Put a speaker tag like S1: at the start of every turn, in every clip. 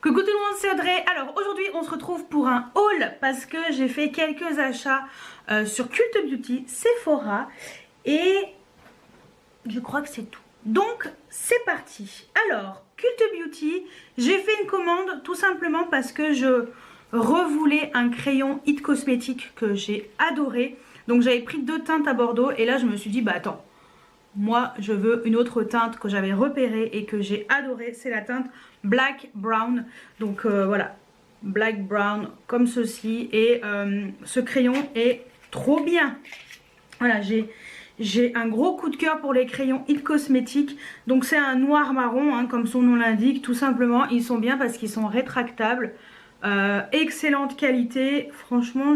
S1: Coucou tout le monde, c'est Audrey. Alors aujourd'hui on se retrouve pour un haul parce que j'ai fait quelques achats sur Cult Beauty, Sephora et je crois que c'est tout. Donc c'est parti. Alors Cult Beauty, j'ai fait une commande tout simplement parce que je revoulais un crayon It Cosmetics que j'ai adoré. Donc j'avais pris 2 teintes à Bordeaux et là je me suis dit bah attends, moi je veux une autre teinte que j'avais repérée et que j'ai adorée, c'est la teinte Black Brown. Donc voilà, Black Brown comme ceci et ce crayon est trop bien. Voilà, j'ai un gros coup de cœur pour les crayons It Cosmetics. Donc c'est un noir marron hein, comme son nom l'indique, tout simplement. Ils sont bien parce qu'ils sont rétractables, excellente qualité, franchement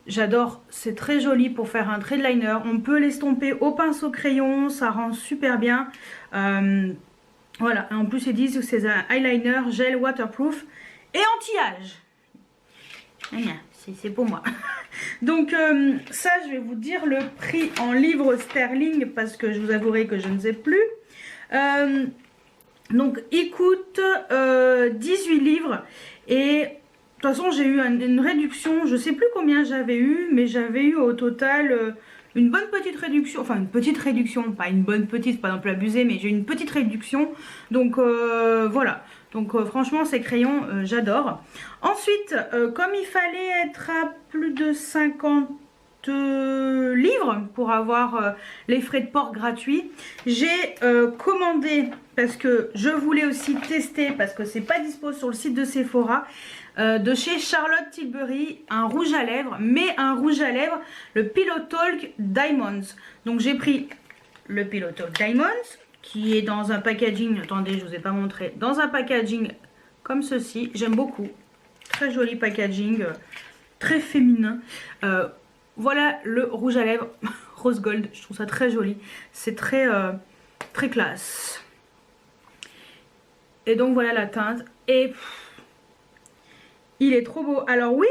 S1: j'adore, c'est très joli pour faire un trait de liner. On peut l'estomper au pinceau crayon, ça rend super bien. Voilà, en plus ils disent que c'est un eyeliner gel waterproof et anti-âge. C'est pour moi. Donc ça, je vais vous dire le prix en livres sterling parce que je vous avouerai que je ne sais plus. Donc il coûte 18 livres et de toute façon j'ai eu une réduction, je sais plus combien j'avais eu, mais j'avais eu au total une bonne petite réduction, enfin une petite réduction, pas une bonne petite, pas non plus abusée, mais j'ai eu une petite réduction. Donc voilà, donc franchement ces crayons j'adore. Ensuite comme il fallait être à plus de 50 livres pour avoir les frais de port gratuits, j'ai commandé parce que je voulais aussi tester, parce que c'est pas dispo sur le site de Sephora, de chez Charlotte Tilbury, un rouge à lèvres, mais un rouge à lèvres, le Pillow Talk Diamonds. Donc j'ai pris le Pillow Talk Diamonds qui est dans un packaging, attendez je vous ai pas montré, dans un packaging comme ceci, j'aime beaucoup, très joli packaging, très féminin. Voilà le rouge à lèvres rose gold, je trouve ça très joli, c'est très très classe. Et donc voilà la teinte et il est trop beau. Alors oui,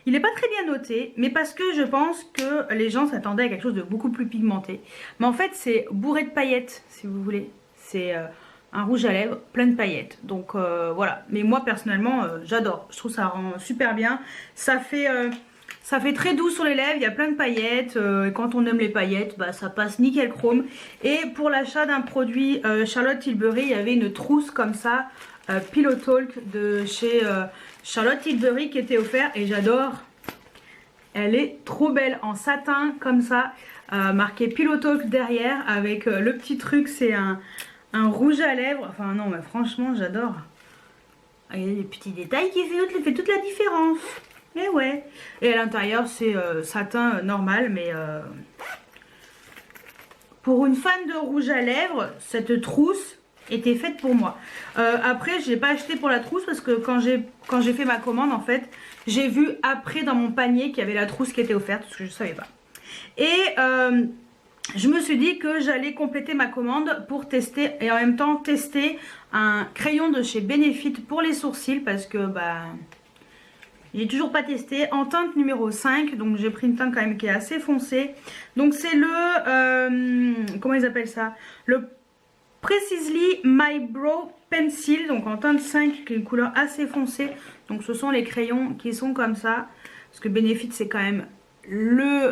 S1: il n'est pas très bien noté, mais parce que je pense que les gens s'attendaient à quelque chose de beaucoup plus pigmenté. Mais en fait c'est bourré de paillettes si vous voulez, c'est un rouge à lèvres plein de paillettes. Donc voilà, mais moi personnellement j'adore, je trouve ça rend super bien. Ça fait très doux sur les lèvres, il y a plein de paillettes, et quand on aime les paillettes, bah, ça passe nickel chrome. Et pour l'achat d'un produit Charlotte Tilbury, il y avait une trousse comme ça, Pillow Talk de chez Charlotte Tilbury qui était offerte et j'adore. Elle est trop belle en satin comme ça, marqué Pillow Talk derrière avec le petit truc, c'est un rouge à lèvres. Enfin non mais franchement j'adore. Il y a des petits détails qui fait toute la différence. Et ouais, et à l'intérieur c'est satin normal, mais pour une fan de rouge à lèvres, cette trousse était faite pour moi. Après je n'ai pas acheté pour la trousse parce que quand j'ai fait ma commande en fait, j'ai vu après dans mon panier qu'il y avait la trousse qui était offerte, parce que je ne savais pas. Et je me suis dit que j'allais compléter ma commande pour tester et en même temps tester un crayon de chez Benefit pour les sourcils parce que bah j'ai toujours pas testé, en teinte numéro 5, donc j'ai pris une teinte quand même qui est assez foncée. Donc c'est le, comment ils appellent ça, le Precisely My Brow Pencil, donc en teinte 5, qui est une couleur assez foncée. Donc ce sont les crayons qui sont comme ça, parce que Benefit c'est quand même le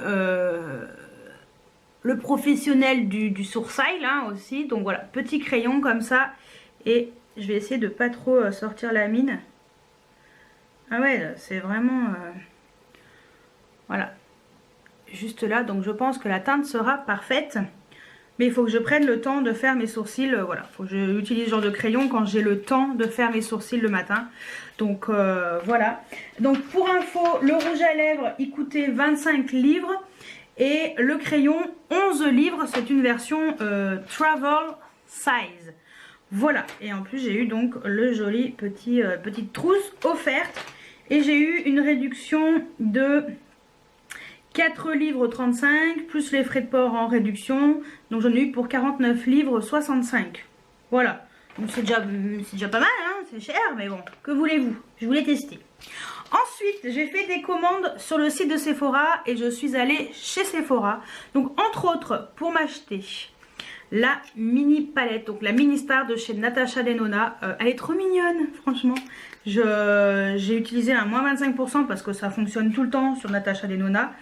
S1: professionnel du sourcil hein, aussi. Donc voilà, petit crayon comme ça, et je vais essayer de pas trop sortir la mine. Ah ouais, c'est vraiment... voilà. Juste là, donc je pense que la teinte sera parfaite. Mais il faut que je prenne le temps de faire mes sourcils. Voilà, il faut que j'utilise ce genre de crayon quand j'ai le temps de faire mes sourcils le matin. Donc voilà. Donc pour info, le rouge à lèvres, il coûtait 25 livres. Et le crayon, 11 livres. C'est une version travel size. Voilà. Et en plus, j'ai eu donc le joli petite trousse offerte. Et j'ai eu une réduction de 4 livres 35 plus les frais de port en réduction. Donc j'en ai eu pour 49 livres 65. Voilà. Donc c'est déjà pas mal, hein, c'est cher, mais bon, que voulez-vous? Je voulais tester. Ensuite, j'ai fait des commandes sur le site de Sephora et je suis allée chez Sephora. Donc entre autres, pour m'acheter la mini palette, donc la mini star de chez Natasha Denona. Elle est trop mignonne, franchement. J'ai utilisé un moins 25% parce que ça fonctionne tout le temps sur Natasha Denona.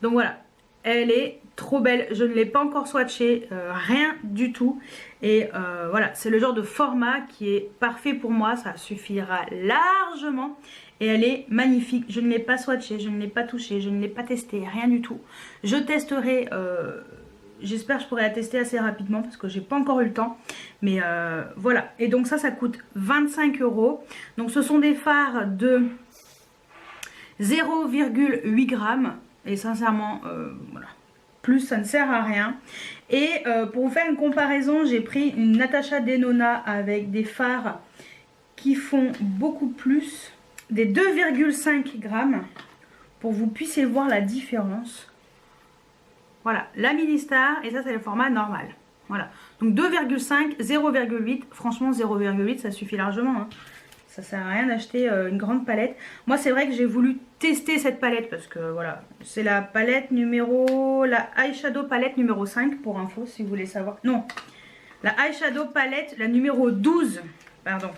S1: Donc voilà, elle est trop belle. Je ne l'ai pas encore swatchée, rien du tout. Et voilà, c'est le genre de format qui est parfait pour moi. Ça suffira largement. Et elle est magnifique. Je ne l'ai pas swatchée, je ne l'ai pas touchée, je ne l'ai pas testée, rien du tout. Je testerai... j'espère que je pourrai la tester assez rapidement parce que j'ai pas encore eu le temps. Mais voilà. Et donc ça coûte 25 €. Donc ce sont des fards de 0,8 grammes. Et sincèrement, voilà. Plus ça ne sert à rien. Et pour vous faire une comparaison, j'ai pris une Natasha Denona avec des fards qui font beaucoup plus, des 2,5 grammes. Pour que vous puissiez voir la différence. Voilà, la mini star et ça c'est le format normal. Voilà, donc 2,5, 0,8, franchement 0,8 ça suffit largement. Hein. Ça sert à rien d'acheter une grande palette. Moi c'est vrai que j'ai voulu tester cette palette parce que voilà, c'est la palette la eyeshadow palette numéro 5 pour info si vous voulez savoir. Non, la eyeshadow palette, la numéro 12, pardon,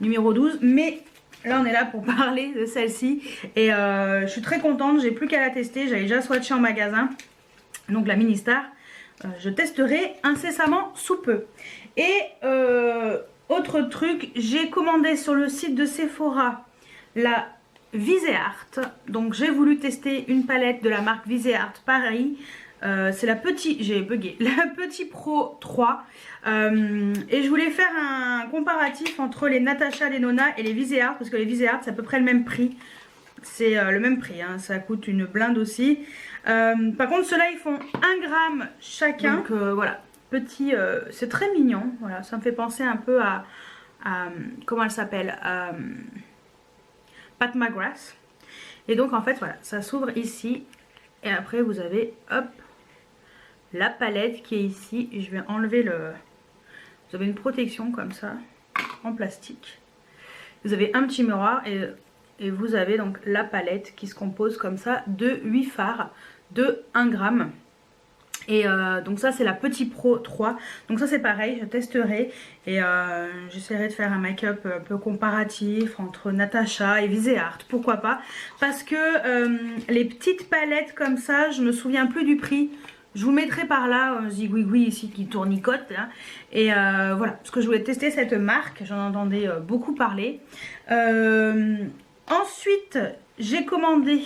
S1: numéro 12, mais... Là on est là pour parler de celle-ci. Et je suis très contente, j'ai plus qu'à la tester. J'avais déjà swatché en magasin. Donc la mini star, je testerai incessamment sous peu. Et autre truc, j'ai commandé sur le site de Sephora la Viseart. Donc j'ai voulu tester une palette de la marque Viseart Paris. C'est la petite, j'ai bugué, la Petit Pro 3. Et je voulais faire un comparatif entre les Natasha Denona et les Viseart. Parce que les Viseart c'est à peu près le même prix. C'est le même prix, hein, ça coûte une blinde aussi. Par contre ceux-là ils font 1 gramme chacun. Donc voilà, petit, c'est très mignon. Voilà, ça me fait penser un peu à comment elle s'appelle, Pat McGrath. Et donc en fait voilà, ça s'ouvre ici. Et après vous avez, hop, la palette qui est ici. Et je vais enlever le... Vous avez une protection comme ça, en plastique. Vous avez un petit miroir et vous avez donc la palette qui se compose comme ça de 8 fards de 1 gramme. Et donc ça c'est la Petit Pro 3. Donc ça c'est pareil, je testerai. Et j'essaierai de faire un make-up un peu comparatif entre Natasha et Viseart. Pourquoi pas. Parce que les petites palettes comme ça, je me souviens plus du prix. Je vous mettrai par là, Zigouigoui ici qui tournicote. Hein. Et voilà, parce que je voulais tester cette marque, j'en entendais beaucoup parler. Ensuite, j'ai commandé...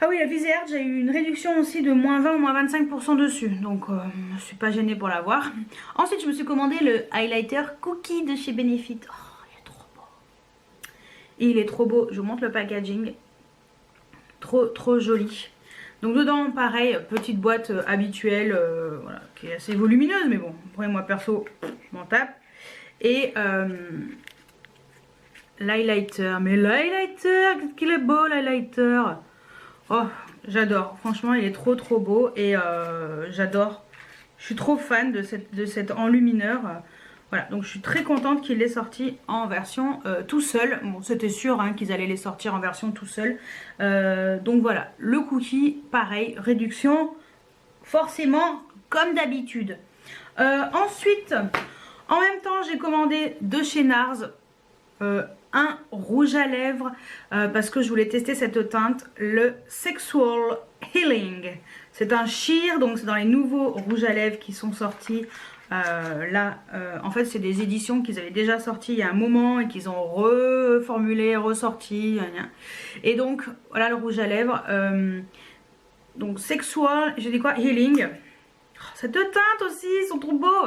S1: Ah oui, la Viseart, j'ai eu une réduction aussi de moins 20 ou moins 25% dessus. Donc, je ne suis pas gênée pour l'avoir. Ensuite, je me suis commandé le highlighter Cookie de chez Benefit. Oh, il est trop beau. Et il est trop beau. Je vous montre le packaging. Trop joli. Donc dedans, pareil, petite boîte habituelle, voilà, qui est assez volumineuse, mais bon, après moi perso, je m'en tape. Et l'highlighter, mais l'highlighter, qu'est-ce qu'il est beau l'highlighter. Oh, j'adore, franchement il est trop beau et j'adore. Je suis trop fan de cet enlumineur. Voilà, donc je suis très contente qu'il l'ait sorti en version tout seul. Bon, c'était sûr hein, qu'ils allaient les sortir en version tout seul. Donc voilà, le cookie, pareil, réduction, forcément, comme d'habitude. Ensuite, en même temps, j'ai commandé de chez NARS un rouge à lèvres parce que je voulais tester cette teinte, le Sexual Healing. C'est un sheer, donc c'est dans les nouveaux rouges à lèvres qui sont sortis. Là, en fait, c'est des éditions qu'ils avaient déjà sorties il y a un moment et qu'ils ont reformulé, ressorti. Et donc, voilà le rouge à lèvres. Donc, Sexual, j'ai dit quoi? Healing. Oh, cette teinte aussi, ils sont trop beaux.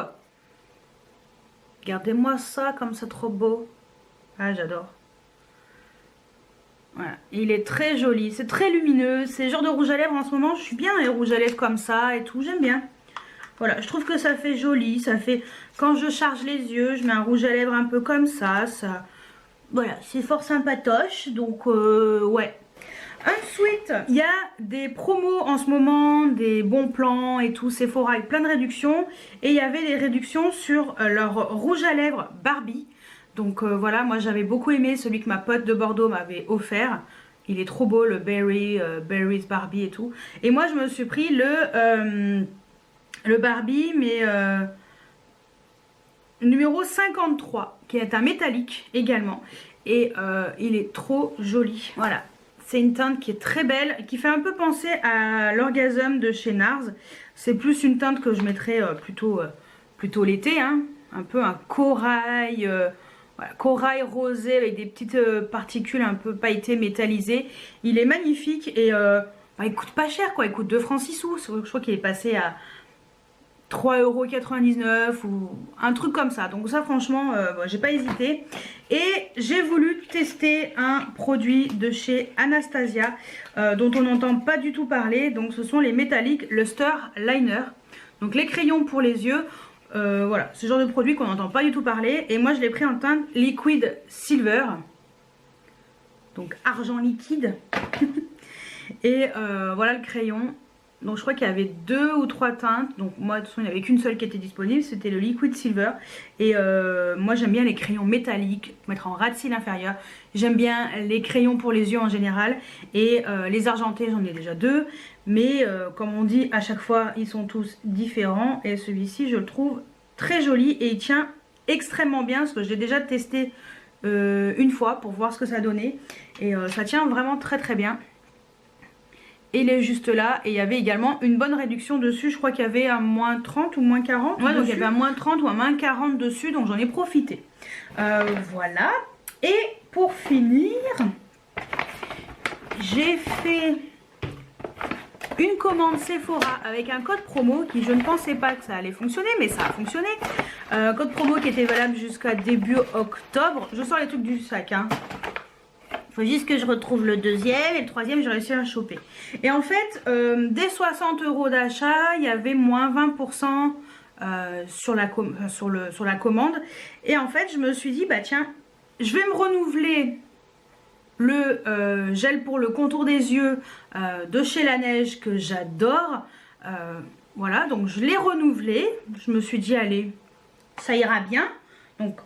S1: Regardez-moi ça, comme c'est trop beau. Ah, j'adore. Voilà, il est très joli, c'est très lumineux. C'est le genre de rouge à lèvres en ce moment. Je suis bien les rouges à lèvres comme ça et tout, j'aime bien. Voilà, je trouve que ça fait joli, ça fait... Quand je charge les yeux, je mets un rouge à lèvres un peu comme ça. Voilà, c'est fort sympatoche, donc ouais. Ensuite, il y a des promos en ce moment, des bons plans et tout, Sephora avec plein de réductions. Et il y avait des réductions sur leur rouge à lèvres Barbie. Donc voilà, moi j'avais beaucoup aimé celui que ma pote de Bordeaux m'avait offert. Il est trop beau, le Berries Barbie et tout. Et moi je me suis pris le... le Barbie, mais numéro 53, qui est un métallique également. Et il est trop joli. Voilà, c'est une teinte qui est très belle, qui fait un peu penser à l'Orgasm de chez NARS. C'est plus une teinte que je mettrais plutôt l'été, hein. Un peu un corail, voilà, corail rosé avec des petites particules un peu pailletées, métallisées. Il est magnifique et bah, il coûte pas cher quoi, il coûte 2 francs 6 sous. Je crois qu'il est passé à 3,99 € ou un truc comme ça. Donc ça franchement, j'ai pas hésité. Et j'ai voulu tester un produit de chez Anastasia dont on n'entend pas du tout parler. Donc ce sont les Metallic Luster Liner. Donc les crayons pour les yeux. Voilà, ce genre de produit qu'on n'entend pas du tout parler. Et moi je l'ai pris en teinte Liquid Silver. Donc argent liquide. Et voilà le crayon. Donc je crois qu'il y avait 2 ou 3 teintes. Donc moi de toute façon il n'y avait qu'une seule qui était disponible. C'était le Liquid Silver. Et moi j'aime bien les crayons métalliques. Mettre en ras de cils inférieur. J'aime bien les crayons pour les yeux en général. Et les argentés j'en ai déjà 2. Mais comme on dit à chaque fois ils sont tous différents. Et celui-ci je le trouve très joli. Et il tient extrêmement bien. Parce que j'ai déjà testé une fois pour voir ce que ça donnait. Et ça tient vraiment très très bien. Et il est juste là. Et il y avait également une bonne réduction dessus. Je crois qu'il y avait un moins 30 ou moins 40. Ouais, donc il y avait un moins 30 ou un moins 40 dessus. Donc j'en ai profité. Voilà. Et pour finir, j'ai fait une commande Sephora avec un code promo qui je ne pensais pas que ça allait fonctionner. Mais ça a fonctionné. Code promo qui était valable jusqu'à début octobre. Je sors les trucs du sac, hein. Faut juste que je retrouve le deuxième et le troisième j'ai réussi à choper. Et en fait dès 60 € d'achat il y avait moins 20% sur la commande. Et en fait je me suis dit bah tiens je vais me renouveler le gel pour le contour des yeux de chez La Neige que j'adore. Voilà donc je l'ai renouvelé. Je me suis dit allez ça ira bien. Donc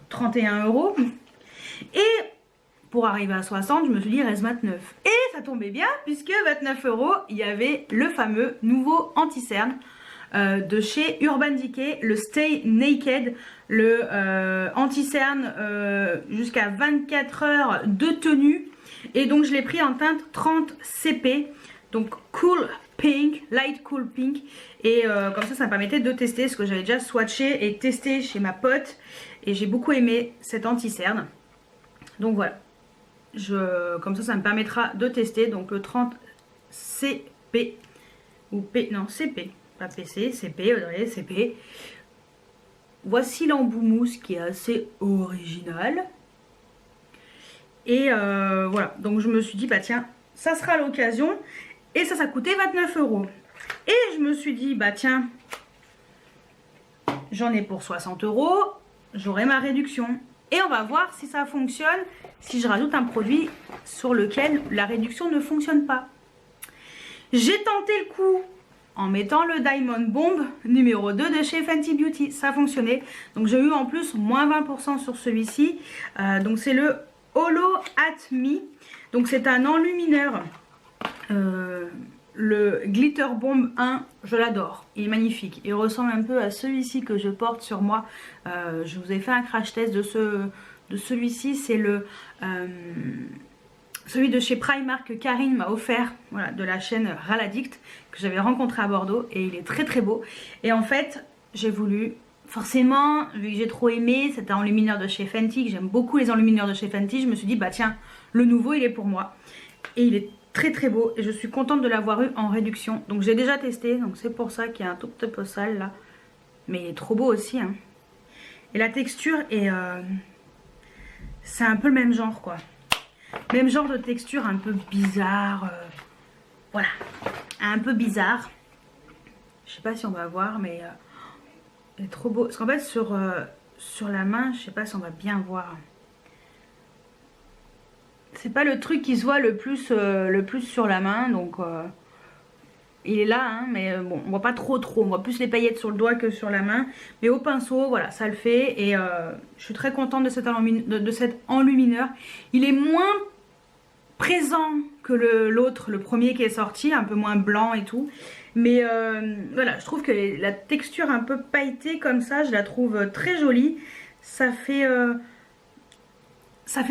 S1: 31 €. Et pour arriver à 60, je me suis dit il reste 29. Et ça tombait bien puisque 29 €, il y avait le fameux nouveau anti-cerne de chez Urban Decay, le Stay Naked, le anti-cerne jusqu'à 24 heures de tenue. Et donc je l'ai pris en teinte 30 CP, donc Cool Pink, Light Cool Pink. Et comme ça me permettait de tester ce que j'avais déjà swatché et testé chez ma pote. Et j'ai beaucoup aimé cet anti-cerne. Donc voilà. Comme ça me permettra de tester donc le 30 CP ou P, non CP, pas PC, CP, CP. Voici l'embout mousse qui est assez original. Et voilà, donc je me suis dit bah tiens, ça sera l'occasion. Et ça coûtait 29 €. Et je me suis dit bah tiens, j'en ai pour 60 €, j'aurai ma réduction. Et on va voir si ça fonctionne, si je rajoute un produit sur lequel la réduction ne fonctionne pas. J'ai tenté le coup en mettant le Diamond Bomb numéro 2 de chez Fenty Beauty. Ça a fonctionné. Donc j'ai eu en plus moins 20% sur celui-ci. Donc c'est le Holo At Me. Donc c'est un enlumineur. Le Glitter Bomb 1, je l'adore, il est magnifique. Il ressemble un peu à celui-ci que je porte sur moi. Je vous ai fait un crash test de celui-ci. C'est celui de chez Primark que Karine m'a offert, voilà, de la chaîne Raladict, que j'avais rencontré à Bordeaux. Et il est très très beau. Et en fait, j'ai voulu, forcément, vu que j'ai trop aimé, c'est un enlumineur de chez Fenty, que j'aime beaucoup les enlumineurs de chez Fenty, je me suis dit, bah tiens, le nouveau il est pour moi. Et il est très très beau et je suis contente de l'avoir eu en réduction. Donc j'ai déjà testé, donc c'est pour ça qu'il y a un tout petit peu sale là. Mais il est trop beau aussi, hein. Et la texture est... c'est un peu le même genre quoi. Même genre de texture un peu bizarre. Voilà. Un peu bizarre. Je sais pas si on va voir mais... il est trop beau. Parce qu'en fait sur la main, je sais pas si on va bien voir. C'est pas le truc qui se voit le plus sur la main, donc il est là, hein, mais bon, on voit pas trop, on voit plus les paillettes sur le doigt que sur la main, mais au pinceau, voilà, ça le fait, et je suis très contente de cet enlumineur. Il est moins présent que l'autre, le premier qui est sorti, un peu moins blanc et tout. Mais voilà, je trouve que la texture un peu pailletée comme ça, je la trouve très jolie. Ça fait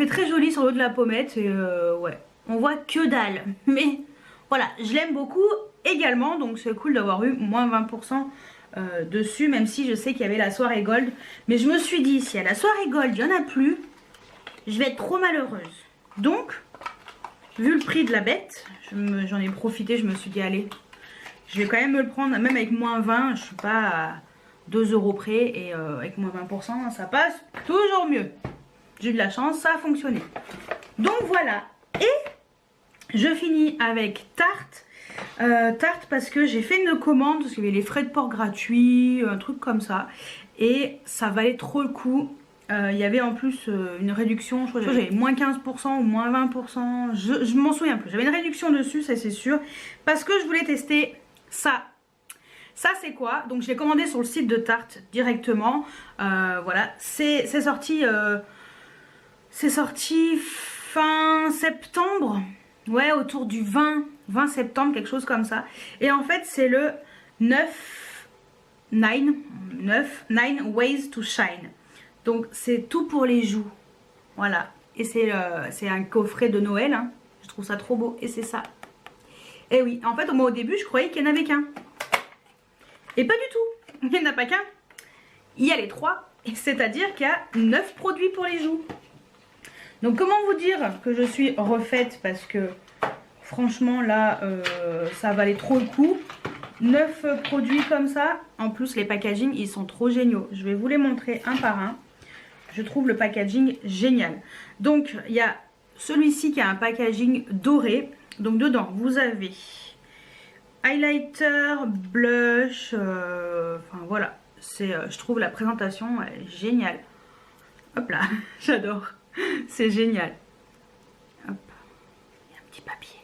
S1: très joli sur le haut de la pommette et ouais, on voit que dalle. Mais voilà, je l'aime beaucoup également, donc c'est cool d'avoir eu moins 20% dessus, même si je sais qu'il y avait la soirée gold. Mais je me suis dit, si à la soirée gold, il n'y en a plus, je vais être trop malheureuse. Donc, vu le prix de la bête, j'en ai profité, je me suis dit, allez, je vais quand même me le prendre, même avec moins 20, je suis pas à 2 € près, et avec moins 20%, ça passe toujours mieux. J'ai eu de la chance, ça a fonctionné. Donc voilà, et je finis avec Tarte. Tarte parce que j'ai fait une commande, parce qu'il y avait les frais de port gratuits, un truc comme ça. Et ça valait trop le coup. Il y avait en plus une réduction, je crois que j'avais moins 15% ou moins 20%, je m'en souviens plus. J'avais une réduction dessus, ça c'est sûr, parce que je voulais tester ça. Ça c'est quoi? Donc je l'ai commandé sur le site de Tarte directement. Voilà, c'est sorti fin septembre. Ouais, autour du 20 septembre, quelque chose comme ça. Et en fait c'est le 9 Ways to Shine. Donc c'est tout pour les joues. Voilà. Et c'est un coffret de Noël. Hein. Je trouve ça trop beau. Et c'est ça. Et oui, en fait, moi au début, je croyais qu'il n'y en avait qu'un. Et pas du tout. Il n'y en a pas qu'un. Il y a les 3. C'est-à-dire qu'il y a 9 produits pour les joues. Donc comment vous dire que je suis refaite, parce que franchement là, ça valait trop le coup. 9 produits comme ça. En plus, les packaging, ils sont trop géniaux. Je vais vous les montrer un par un. Je trouve le packaging génial. Donc, il y a celui-ci qui a un packaging doré. Donc, dedans, vous avez highlighter, blush. Enfin, voilà. Je trouve la présentation géniale. Hop là, j'adore. C'est génial. Hop. Il y a un petit papier.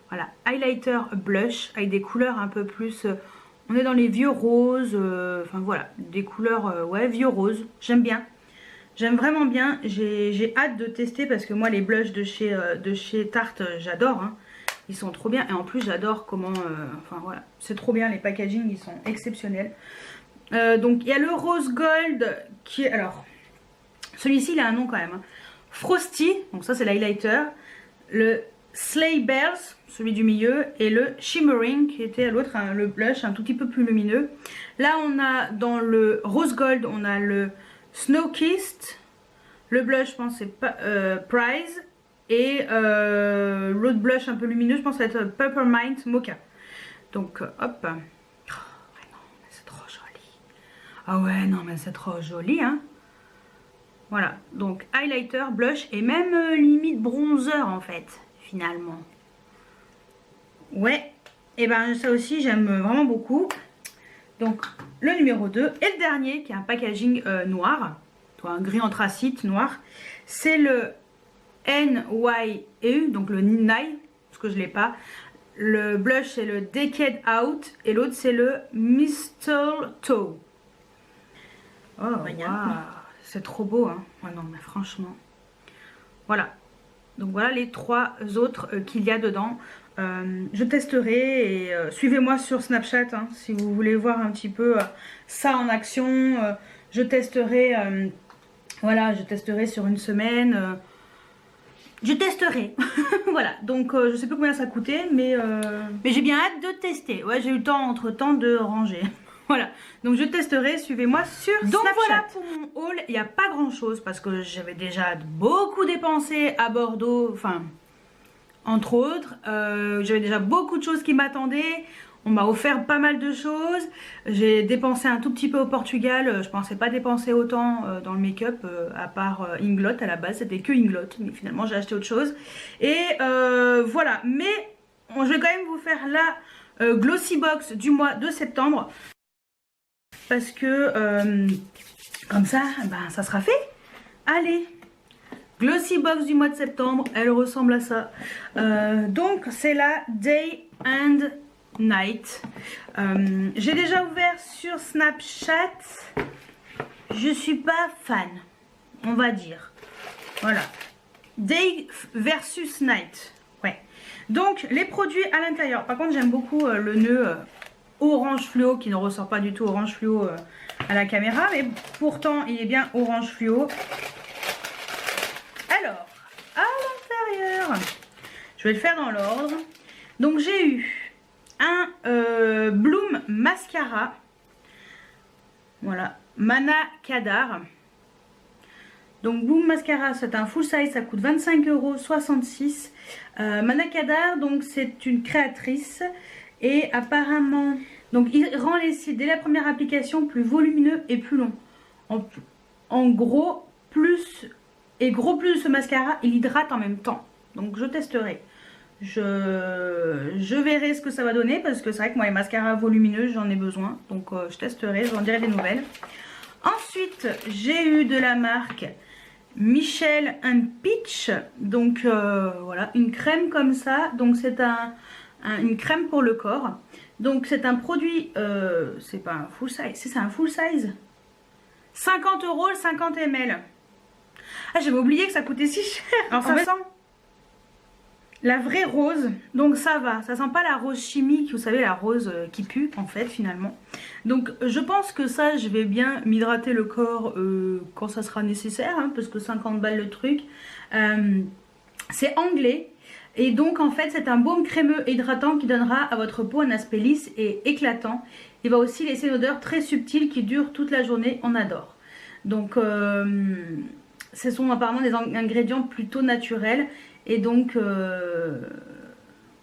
S1: Voilà, highlighter, blush avec des couleurs un peu plus... on est dans les vieux roses. Enfin, voilà, des couleurs, ouais, vieux roses. J'aime bien. J'aime vraiment bien, j'ai hâte de tester parce que moi les blushs de chez Tarte j'adore, hein. Ils sont trop bien et en plus j'adore comment, enfin voilà, c'est trop bien, les packaging ils sont exceptionnels. Donc il y a le rose gold qui est, alors celui-ci il a un nom quand même, hein. Frosty, donc ça c'est l'highlighter, le Sleigh Bells, celui du milieu, et le Shimmering qui était à l'autre, hein, le blush un tout petit peu plus lumineux. Là on a dans le rose gold, on a le Snow Kissed, le blush je pense c'est Prize, et l'autre blush un peu lumineux je pense ça va être Peppermint Mocha. Donc hop, oh, ouais, non mais c'est trop joli. Ah ouais non mais c'est trop joli hein. Voilà, donc highlighter, blush et même limite bronzer en fait finalement. Ouais, et ben ça aussi j'aime vraiment beaucoup. Donc le numéro 2 et le dernier qui est un packaging noir, un gris anthracite noir, c'est le NYEU, donc le Nine, parce que je l'ai pas. Le blush c'est le Decade Out et l'autre c'est le Mistletoe. Oh wow, c'est trop beau hein. Oh non mais franchement. Voilà. Donc voilà les 3 autres qu'il y a dedans. Je testerai et suivez-moi sur Snapchat hein, si vous voulez voir un petit peu ça en action. Je testerai, voilà, je testerai sur une semaine. Je testerai. Voilà, donc je sais plus combien ça coûtait, mais j'ai bien hâte de tester. Ouais, j'ai eu le temps entre temps de ranger. Voilà, donc je testerai, suivez-moi sur Snapchat. Donc voilà pour mon haul, il n'y a pas grand chose parce que j'avais déjà beaucoup dépensé à Bordeaux, enfin entre autres, j'avais déjà beaucoup de choses qui m'attendaient. On m'a offert pas mal de choses. J'ai dépensé un tout petit peu au Portugal. Je pensais pas dépenser autant dans le make-up, à part Inglot à la base. C'était que Inglot, mais finalement j'ai acheté autre chose. Et voilà, mais je vais quand même vous faire la Glossy Box du mois de septembre. Parce que comme ça, ben, ça sera fait. Allez, Glossy Box du mois de septembre, elle ressemble à ça. Donc c'est la Day and Night. J'ai déjà ouvert sur Snapchat. Je suis pas fan, on va dire. Voilà. Day versus Night. Donc les produits à l'intérieur, par contre j'aime beaucoup le nœud orange fluo qui ne ressort pas du tout orange fluo à la caméra, mais pourtant il est bien orange fluo. Alors à l'intérieur, je vais le faire dans l'ordre. Donc j'ai eu un Bloom Mascara, voilà, Mana Kadar. Donc Bloom Mascara, c'est un full size, ça coûte 25,66 €. Mana Kadar, donc c'est une créatrice et apparemment, donc il rend les cils dès la première application plus volumineux et plus longs. En gros, plus ce mascara, il hydrate en même temps. Donc je testerai. Je verrai ce que ça va donner parce que c'est vrai que moi les mascaras volumineux j'en ai besoin. Donc je testerai, j'en dirai des nouvelles. Ensuite j'ai eu de la marque Michel & Peach. Donc voilà, une crème comme ça. Donc c'est une crème pour le corps. Donc c'est un produit, c'est pas un full size, c'est un full size. 50 € le 50 ml. Ah j'avais oublié que ça coûtait si cher. Alors ça sent la vraie rose, donc ça va, ça sent pas la rose chimique, vous savez la rose qui pue en fait finalement. Donc je pense que ça je vais bien m'hydrater le corps quand ça sera nécessaire, hein, parce que 50 balles le truc. C'est anglais et donc en fait c'est un baume crémeux et hydratant qui donnera à votre peau un aspect lisse et éclatant. Il va aussi laisser une odeur très subtile qui dure toute la journée, on adore. Donc ce sont apparemment des ingrédients plutôt naturels. Et donc,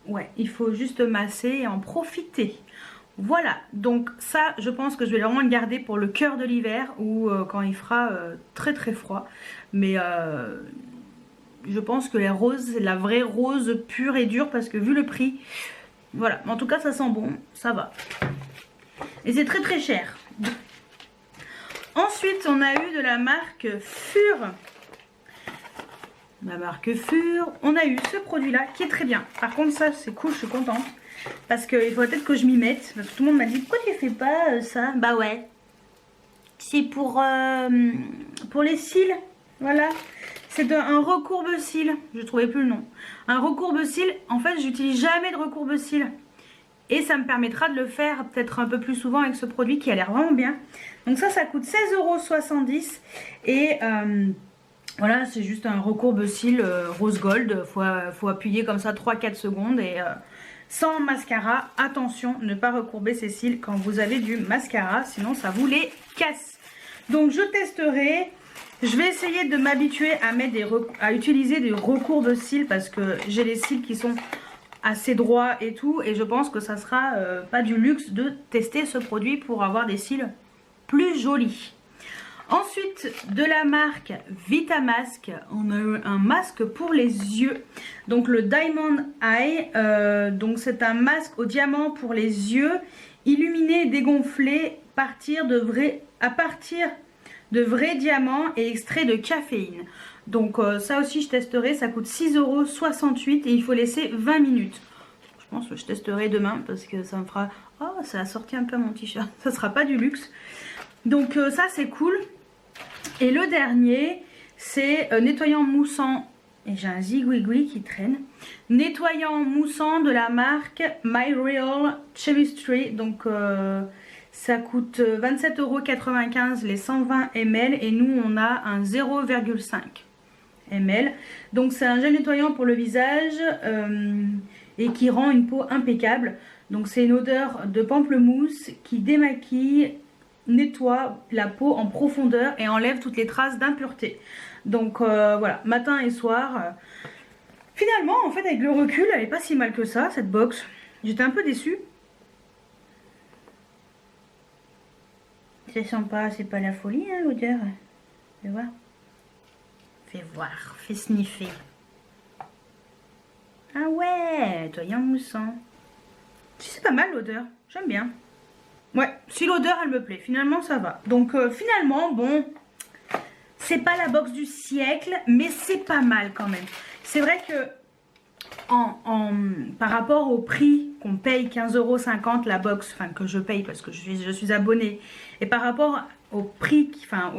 S1: ouais, il faut juste masser et en profiter. Voilà, donc ça, je pense que je vais vraiment le garder pour le cœur de l'hiver ou quand il fera très très froid. Mais je pense que les roses, c'est la vraie rose pure et dure parce que vu le prix, voilà. En tout cas, ça sent bon, ça va. Et c'est très très cher. Ensuite, on a eu de la marque Fur. La marque Fur, on a eu ce produit là qui est très bien. Par contre ça c'est cool, je suis contente parce qu'il faut peut-être que je m'y mette, parce que tout le monde m'a dit pourquoi tu fais pas ça. Bah ouais, c'est pour les cils, voilà. C'est un recourbe-cils, je trouvais plus le nom. Un recourbe-cils, en fait j'utilise jamais de recourbe-cils et ça me permettra de le faire peut-être un peu plus souvent avec ce produit qui a l'air vraiment bien. Donc ça coûte 16,70 € et voilà, c'est juste un recourbe-cils rose gold. Faut appuyer comme ça 3-4 secondes et sans mascara. Attention, ne pas recourber ses cils quand vous avez du mascara, sinon ça vous les casse. Donc je testerai. Je vais essayer de m'habituer à utiliser des recourbe-cils parce que j'ai les cils qui sont assez droits et tout. Et je pense que ça sera pas du luxe de tester ce produit pour avoir des cils plus jolis. Ensuite, de la marque Vitamask, on a eu un masque pour les yeux. Donc le Diamond Eye, donc c'est un masque au diamant pour les yeux, illuminé et dégonflé à partir de vrais diamants et extrait de caféine. Donc ça aussi je testerai, ça coûte 6,68 € et il faut laisser 20 minutes. Je pense que je testerai demain parce que ça me fera... Oh, ça a sorti un peu mon t-shirt, ça sera pas du luxe. Donc ça c'est cool. Et le dernier c'est nettoyant moussant. Et j'ai un zigouigoui qui traîne. Nettoyant moussant de la marque My Real Chemistry. Donc ça coûte 27,95 € les 120 ml. Et nous on a un 0,5 ml. Donc c'est un gel nettoyant pour le visage et qui rend une peau impeccable. Donc c'est une odeur de pamplemousse qui démaquille, nettoie la peau en profondeur et enlève toutes les traces d'impureté. Donc voilà, matin et soir. Finalement, en fait, avec le recul, elle est pas si mal que ça, cette box. J'étais un peu déçue. Ça sent pas, c'est pas la folie, hein, l'odeur. Fais voir. Fais voir, fais sniffer. Ah ouais, nettoyant moussant. C'est pas mal l'odeur, j'aime bien. Ouais, si l'odeur elle me plaît, finalement ça va. Donc finalement, bon, c'est pas la box du siècle, mais c'est pas mal quand même. C'est vrai que par rapport au prix qu'on paye 15,50 € la box, enfin que je paye parce que je suis abonnée, et par rapport au prix, enfin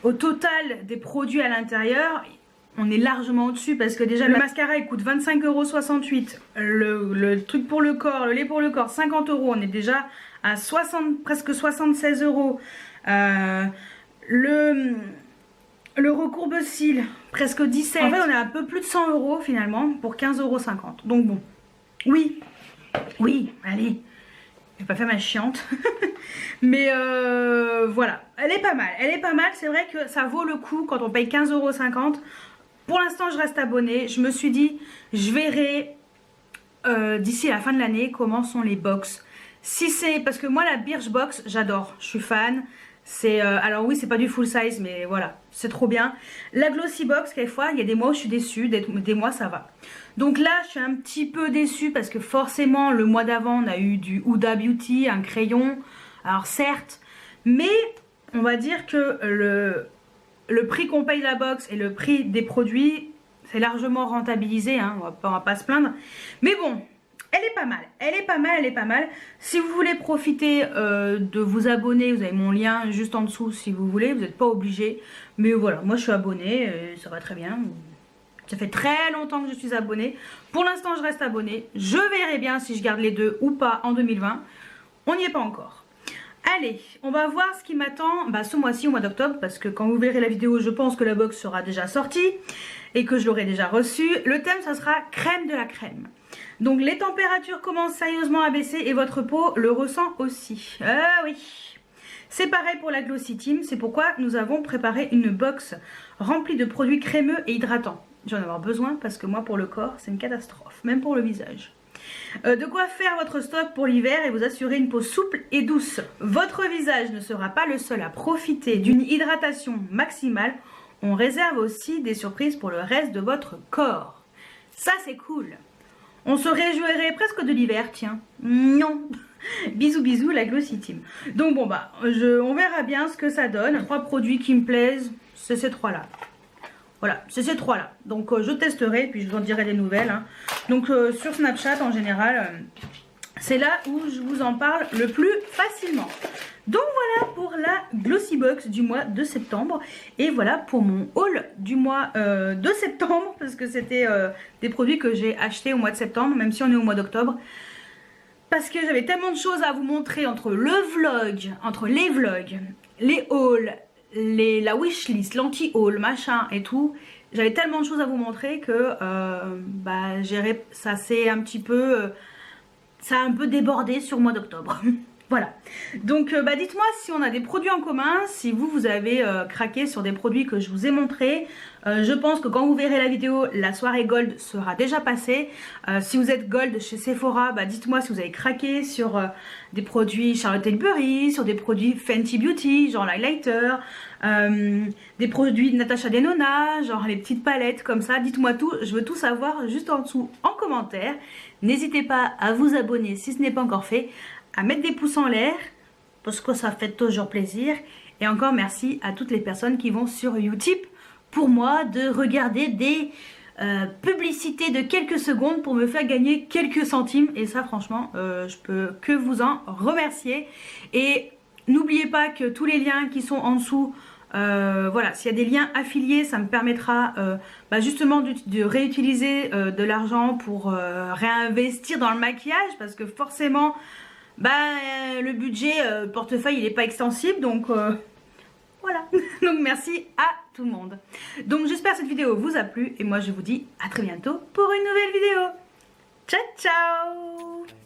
S1: au total des produits à l'intérieur, on est largement au-dessus parce que déjà le mascara il coûte 25,68 €. Le truc pour le corps, le lait pour le corps, 50 €. On est déjà à presque 76 €. Le recourbe-cils, presque 17. En fait, on est à un peu plus de 100 € finalement pour 15,50 €. Donc bon, oui, allez, je vais pas faire ma chiante. Mais voilà, elle est pas mal. C'est vrai que ça vaut le coup quand on paye 15,50 €. Pour l'instant, je reste abonnée. Je me suis dit, je verrai d'ici la fin de l'année comment sont les box. Si c'est parce que moi la Birchbox, j'adore, je suis fan. C'est alors oui, c'est pas du full size, mais voilà, c'est trop bien. La Glossy Box, quelquefois, il y a des mois où je suis déçue, des mois ça va. Donc là, je suis un petit peu déçue parce que forcément, le mois d'avant, on a eu du Huda Beauty, un crayon. Alors certes, mais on va dire que le prix qu'on paye la box et le prix des produits, c'est largement rentabilisé, hein, on va pas se plaindre. Mais bon, elle est pas mal. Si vous voulez profiter de vous abonner, vous avez mon lien juste en dessous si vous voulez, vous n'êtes pas obligé. Mais voilà, moi je suis abonnée, ça va très bien. Ça fait très longtemps que je suis abonnée. Pour l'instant, je reste abonnée. Je verrai bien si je garde les deux ou pas en 2020. On n'y est pas encore. Allez, on va voir ce qui m'attend ce mois-ci, au mois d'octobre, parce que quand vous verrez la vidéo, je pense que la box sera déjà sortie et que je l'aurai déjà reçue. Le thème, ça sera crème de la crème. Donc les températures commencent sérieusement à baisser et votre peau le ressent aussi. Ah oui. C'est pareil pour la Glossy Team, c'est pourquoi nous avons préparé une box remplie de produits crémeux et hydratants. J'en ai besoin parce que moi pour le corps c'est une catastrophe, même pour le visage. De quoi faire votre stock pour l'hiver et vous assurer une peau souple et douce. Votre visage ne sera pas le seul à profiter d'une hydratation maximale. On réserve aussi des surprises pour le reste de votre corps. Ça c'est cool. On se réjouirait presque de l'hiver, tiens. Non. Bisous, la Glossy Team. Donc bon on verra bien ce que ça donne. 3 produits qui me plaisent, c'est ces 3 là. Voilà, c'est ces 3 là. Donc je testerai, puis je vous en dirai des nouvelles. Hein. Donc sur Snapchat en général, c'est là où je vous en parle le plus facilement. Donc voilà pour la Glossy Box du mois de septembre. Et voilà pour mon haul du mois de septembre. Parce que c'était des produits que j'ai achetés au mois de septembre, même si on est au mois d'octobre. Parce que j'avais tellement de choses à vous montrer entre le vlog, entre les vlogs, les hauls, la wishlist, l'anti-haul, machin et tout. J'avais tellement de choses à vous montrer que ça s'est un petit peu... ça a un peu débordé sur le mois d'octobre. Voilà. Donc dites-moi si on a des produits en commun, si vous avez craqué sur des produits que je vous ai montrés. Je pense que quand vous verrez la vidéo, la soirée Gold sera déjà passée. Si vous êtes Gold chez Sephora, dites-moi si vous avez craqué sur des produits Charlotte Tilbury, sur des produits Fenty Beauty, genre l'highlighter, des produits Natasha Denona, genre les petites palettes comme ça. Dites-moi tout, je veux tout savoir juste en dessous en commentaire. N'hésitez pas à vous abonner si ce n'est pas encore fait, à mettre des pouces en l'air parce que ça fait toujours plaisir. Et encore merci à toutes les personnes qui vont sur Utip pour moi de regarder des publicités de quelques secondes pour me faire gagner quelques centimes. Et ça franchement je peux que vous en remercier. Et n'oubliez pas que tous les liens qui sont en dessous, voilà, s'il y a des liens affiliés, ça me permettra justement de réutiliser de l'argent pour réinvestir dans le maquillage. Parce que forcément le budget portefeuille il n'est pas extensible, donc voilà. Donc merci à tout le monde. Donc j'espère que cette vidéo vous a plu et moi je vous dis à très bientôt pour une nouvelle vidéo. Ciao ciao.